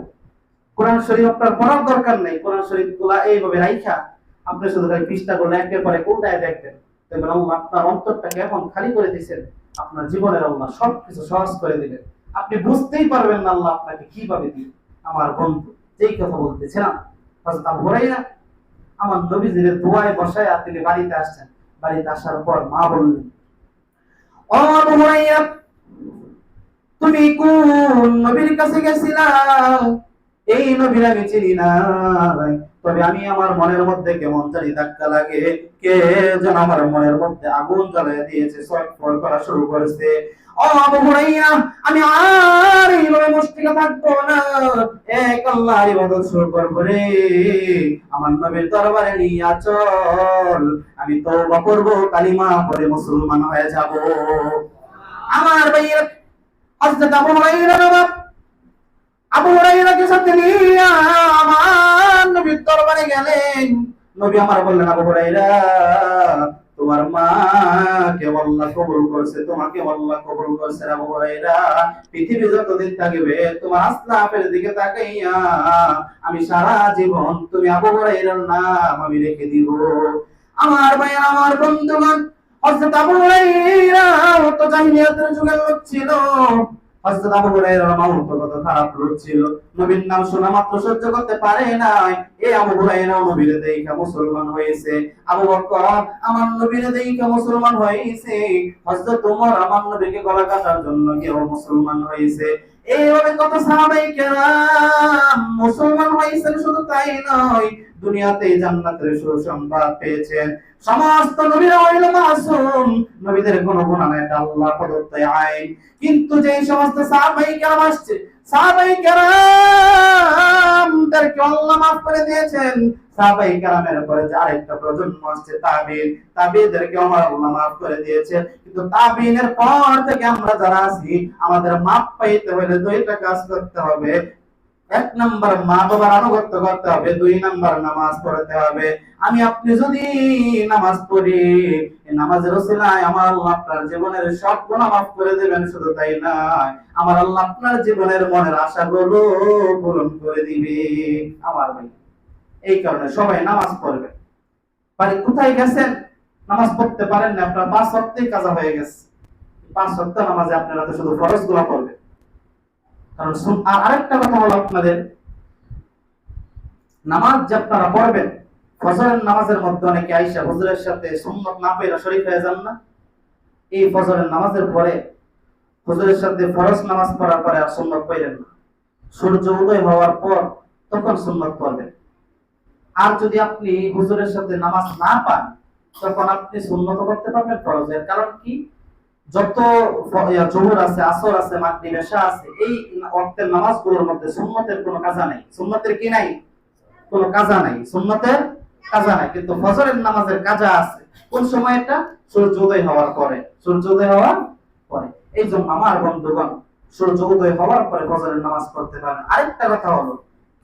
[SPEAKER 2] কোরআন শরীফ আপনার পড়ার দরকার নেই, কোরআন শরীফ গুলা এইভাবে রাইখা আপনি শুধু খালি পৃষ্ঠা গুলো একের পরে উল্টায় দেখবেন। দেখবেন আল্লাহ আপনার অন্তরটাকে এখন খালি করে দিয়েছেন, আপনার জীবনের আল্লাহ সবকিছু সহজ করে দিবেন। আপনি বুঝতেই পারবেন না আল্লাহ আপনাকে কিভাবে দিন। আমার বন্ধু, যেই কথা বলতেছিলাম, হযরত আবু হুরায়রা আমার নবীজির দোয়ায় বসায় তিনি বাড়িতে আসছেন। বাড়িতে আসার পর মা বললেন, ও আবু হুরায়রা, তুমি কোন নবীর কাছে গেছিলা? এই নবীর আমি চিনি না, তবে আমি আমার মনের মধ্যে কেমন জানি ধাক্কা লাগে, কে যেন আমার মনের মধ্যে আগুন জ্বালিয়ে দিয়েছে, ছটফট করা শুরু করেছে। ও আবু হুরায়রা, আমি আর এইভাবে মুশরিকা থাকবো না, এক আল্লাহর ইবাদত শুরু করব রে। আমার নবীর দরবারে নিয়ে চল, আমি তওবা করব, কালিমা পড়ে মুসলমান হয়ে যাব। আমার ভাইয়ের হযরত আবু হুরায়রা বাবা, আবু হুরায়রাকে সাথে নিয়ে আমার নবীর দরবারে গেলেন। নবী আমার বললেন, আবু হুরায়রা, তোমার মা কে আল্লাহ কবুল করেছে, তোমাকে আল্লাহ কবুল করেছে। আবু হুরায়রা, পৃথিবী যতদিন থাকবে তোমার আসলাফের দিকে তাকাইয়া আমি সারা জীবন তুমি আবু হুরায়রার নাম আমি রেখে দিব। আমার ভাই, আমার বন্ধুগণ, হযরত আবু হুরায়রা তো জাহিলিয়াতের যুগের লোক ছিল। হযরত আবু হুরায়রার মা কত খারাপ লোক ছিল, নবীর নাম শোনা মাত্র সহ্য করতে পারে নাই। এই আবু হুরায়রা নবীর দেইখা মুসলমান হয়েছে। আবু বকর আমার নবীর দেইখা মুসলমান হয়েছে। হযরত ওমর আমার নবীকে গলা কাটার জন্য কেউ মুসলমান হয়েছে। এইভাবে কত সাহাবায়ে কেরাম মুসলমান হয়েছেন। শুধু তাই নয়, দুনিয়াতে জান্নাতের সুসংবাদ পেয়েছেন। সমস্ত নবীরা হইল মাসুম, নবীদের কোনো গুনাহ নাই, এটা আল্লাহ প্রদত্ত আইন। কিন্তু যে সমস্ত সাহাবায়ে কেরাম আসছে, সাহাবায়ে কেরামদেরকে আল্লাহ মাফ করে দিয়েছেন। সাহাবায়ে কেরামের পরে যে আরেকটা প্রজন্ম আসছে তাবিঈন, তাবিঈদেরকে আমার আল্লাহ মাফ করে দিয়েছে। কিন্তু তাবিঈনের পর থেকে আমরা যারা আছি, আমাদের মাফ পাইতে হলে দুইটা কাজ করতে হবে। এক নাম্বার মা বাবার আনুগত্য করতে হবে, দুই নাম্বার নামাজ পড়তে হবে। আমি আপনি যদি নামাজ পড়ি, এই নামাজের ওসিলায় আমার আল্লাহ আপনার জীবনের সব গুনাহ মাফ করে দেবেন। শুধু তাই না, আমার আল্লাহ আপনার জীবনের মনের আশাগুলো পূরণ করে দিবে। আমার ভাই, এই কারণে সবাই নামাজ পড়বে। বাড়ি কোথায় গেছেন, নামাজ পড়তে পারেন না, আপনার 5 ওয়াক্তই কাজা হয়ে গেছে। 5 ওয়াক্ত নামাজে আপনারা তো শুধু ফরজগুলো পড়বেন। কারণ আর আরেকটা কথা হলো, আপনাদের নামাজ যে আপনারা পড়বেন, ফজরের নামাজের মধ্যে অনেকে আয়েশা হুজুরের সাথে সুন্নাত না পড়ে শরীক হয়ে যান না? এই ফজরের নামাজের পরে হুজুরের সাথে ফরজ নামাজ পড়ার পরে আর সুন্নাত পড়েন না। সূর্য উদয় হওয়ার পর তখন সুন্নাত পড়বেন। আর যদি আপনি হুজুরের সাথে নামাজ না পান, তখন আপনি সুন্নাত করতে পারবেন ফরজের। কারণ কি, যত জোহর আছে, আসর আছে, মাগরিব, এশা আছে, এই ওয়াক্তের নামাজগুলোর মধ্যে সুন্নতের কোনো কাজা নাই। সুন্নতের কি নাই? কোনো কাজা নাই, সুন্নতের কাজা নাই। কিন্তু ফজরের নামাজের কাজা আছে। কোন সময়? এটা সূর্য উদয় হওয়ার পরে। সূর্য উদয় হওয়ার পরে। এই জন্য আমার বন্ধুগণ, সূর্য উদয় হওয়ার পরে ফজরের নামাজ পড়তে পারেন। আরেকটা কথা হলো,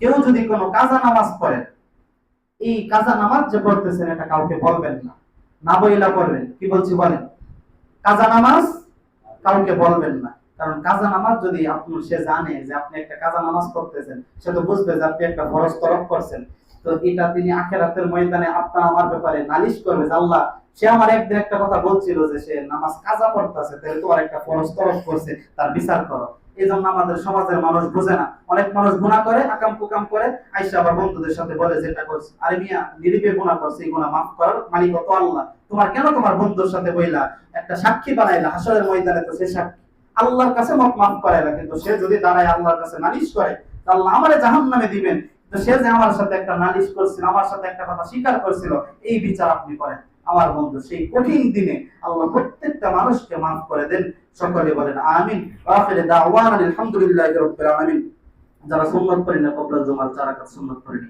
[SPEAKER 2] কেউ যদি কোনো কাজা নামাজ পড়েন, এই কাজা নামাজ যে পড়তেছেন এটা কাউকে বলবেন না, না বইলা পড়বেন। কি বলছি বলেন? কাজা নামাজ কাউকে বলবেন না। কারণ কাজা নামাজ যদি সে জানে যে আপনি একটা কাজা নামাজ পড়তেছেন, সে তো বুঝবে যে আপনি একটা ফরজ তরক করছেন। তো এটা তিনি আখিরাতের ময়দানে আপনার আমার ব্যাপারে নালিশ করবে যে আল্লাহ, সে আমার একদিন একটা কথা বলছিল যে সে নামাজ কাজা পড়তেছে, তাহলে তোমার একটা ফরজ তরক করছে, তার বিচার করো। এই জন্য আমাদের সমাজের মানুষ বুঝে না। অনেক মানুষ গুনাহ করে, আকাম কুকাম করে, আইসা আবার বন্ধুদের সাথে বলে যেটা করছে, আরে মিয়া নিরিপে গুনাহ করছে, এই গুনাহ মাফ করার মালিক তো আল্লাহ। তোমার কেন তোমার বন্ধুর সাথে বইলা একটা সাক্ষী বানাইলা হাসরের ময়দানে? তো সে সাক্ষী আল্লাহর কাছে মাফ করাইলা, কিন্তু সে যদি দাঁড়ায় আল্লাহর কাছে নালিশ করে, আল্লাহ আমারে জাহান্নামে দিবেন। তো সে যে আমার সাথে একটা নালিশ করছিল, আমার সাথে একটা কথা স্বীকার করছিল, এই বিচার আপনি করেন। আমার বন্ধু, সেই কঠিন দিনে আল্লাহ প্রত্যেকটা মানুষকে মাফ করে দেন। সকলে বলেন আমিন। আখির দাওয়ানা আলহামদুলিল্লাহি রাব্বিল আলামিন। যারা সুন্নাত পড়েন না কবলা জুমার 4 রাকাত সুন্নাত পড়েন।